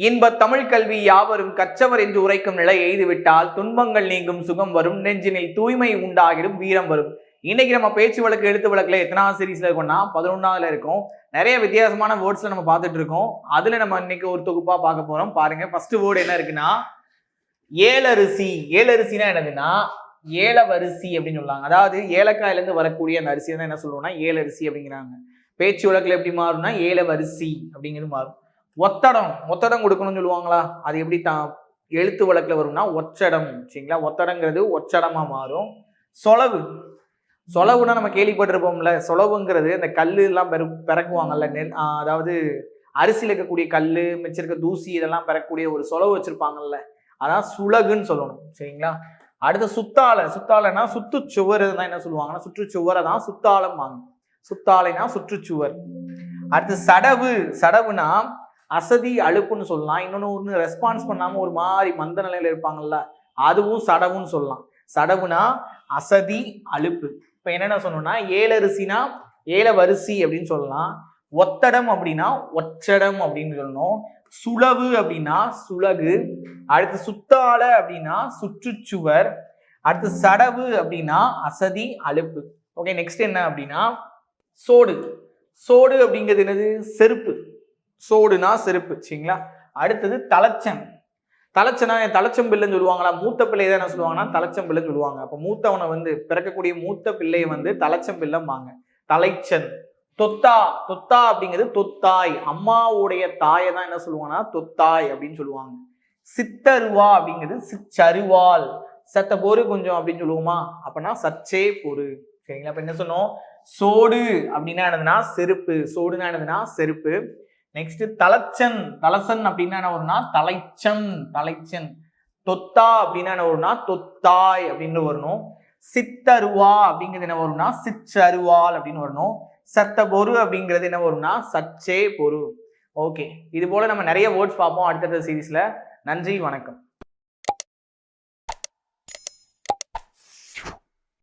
இன்ப தமிழ் கல்வி யாவரும் கற்றவர் என்று உரைக்கும் நிலை எய்துவிட்டால் துன்பங்கள் நீங்கும் சுகம் வரும், நெஞ்சினில் தூய்மை உண்டாகிடும், வீரம் வரும். இன்னைக்கு நம்ம பேச்சு வழக்கு எழுத்து வழக்குல எத்தனாவது சீரீஸ்ல இருக்கோம்னா 11ஆவதுல இருக்கும். நிறைய வித்தியாசமான வேர்ட்ஸ்ல நம்ம பார்த்துட்டு இருக்கோம். அதுல நம்ம இன்னைக்கு ஒரு தொகுப்பா பார்க்க போறோம். பாருங்க, ஃபர்ஸ்ட் வேர்டு என்ன இருக்குன்னா ஏலரிசி. ஏலரிசினா என்னதுன்னா ஏலவரிசி அப்படின்னு சொல்லுவாங்க. அதாவது ஏலக்காயில இருந்து வரக்கூடிய அந்த அரிசி தான் என்ன சொல்லுவோம்னா ஏலரிசி அப்படிங்கிறாங்க. பேச்சு வழக்குல எப்படி மாறும்னா ஏலவரிசி அப்படிங்கிறது மாறும். ஒத்தடம், ஒத்தடம் கொடுக்கணும்னு சொல்லுவாங்களா, அது எப்படி எழுத்து வழக்குல வரும்னா ஒச்சடம். சரிங்களா, ஒத்தடங்கிறது ஒச்சடமா மாறும். சொலவு, சொலவுனா நம்ம கேள்விப்பட்டிருப்போம்ல, சொலவுங்கிறது அந்த கல்லு எல்லாம் பிறக்குவாங்கல்ல, அதாவது அரிசியில் இருக்கக்கூடிய கல்லு மிச்சம் இருக்க தூசி இதெல்லாம் பெறக்கூடிய ஒரு சொலவு வச்சிருப்பாங்கல்ல, அதான் சுலகுன்னு சொல்லணும். சரிங்களா, அடுத்து சுத்தாலை. சுத்தாலைனா சுற்றுச்சுவர் தான் என்ன சொல்லுவாங்கன்னா சுற்றுச்சுவரை தான் சுத்தாலம் வாங்க. சுத்தாலைனா சுற்றுச்சுவர். அடுத்து சடவு. சடவுனா அசதி அலுப்புன்னு சொல்லலாம். இன்னொன்னு ரெஸ்பான்ஸ் பண்ணாம ஒரு மாதிரி மந்த நிலையில இருப்பாங்கல்ல, அதுவும் சடவுன்னு சொல்லலாம். சடவுனா அசதி அலுப்பு. இப்ப என்னென்ன சொன்னோம்னா ஏலரிசினா ஏலவரிசி அப்படின்னு சொல்லலாம். ஒத்தடம் அப்படின்னா ஒச்சடம் அப்படின்னு சொல்லணும். சுலவு அப்படின்னா சுலகு. அடுத்து சுத்தால அப்படின்னா சுற்றுச்சுவர். அடுத்து சடவு அப்படின்னா அசதி அலுப்பு. ஓகே, நெக்ஸ்ட் என்ன அப்படின்னா சோடு. சோடு அப்படிங்கிறது என்னது? செருப்பு. சோடுனா செருப்பு. சரிங்களா, அடுத்தது தலைச்சன். தலைச்சனா தலைச்சம் பிள்ளைன்னு சொல்லுவாங்களா, மூத்த பிள்ளையை தான் என்ன சொல்லுவாங்கன்னா தலைச்சம் பிள்ளைன்னு சொல்லுவாங்க. அப்ப மூத்தவனை வந்து பிறக்கக்கூடிய மூத்த பிள்ளையை வந்து தலைச்சம் பிள்ளைம்பாங்க, தலைச்சன். தொத்தா. தொத்தா அப்படிங்கிறது தொத்தாய், அம்மாவுடைய தாயை தான் என்ன சொல்லுவாங்கன்னா தொத்தாய் அப்படின்னு சொல்லுவாங்க. சித்தருவா அப்படிங்கிறது சிச்சருவால். சத்த பொறு கொஞ்சம் அப்படின்னு சொல்லுவோமா, அப்படின்னா சச்சே பொறு. சரிங்களா, அப்ப என்ன சொன்னோம், சோடு அப்படின்னா என்னதுன்னா செருப்பு. சோடுனா என்னதுன்னா செருப்பு. நெக்ஸ்ட் தலச்சன். தலசன் அப்படின்னா என்ன வரும்னா தலைச்சம், தலைச்சன். தொத்தா அப்படின்னா என்ன வரும்னா தொத்தாய் அப்படின்னு வரணும். சித்தருவா அப்படிங்கிறது என்ன வரும்னா சிச்சருவால் அப்படின்னு வரணும். சத்த பொரு அப்படிங்கிறது என்ன வரும்னா சச்சே பொரு. ஓகே, இது போல நம்ம நிறைய வேர்ட்ஸ் பார்ப்போம் அடுத்தடுத்த சீரீஸ்ல. நன்றி, வணக்கம்.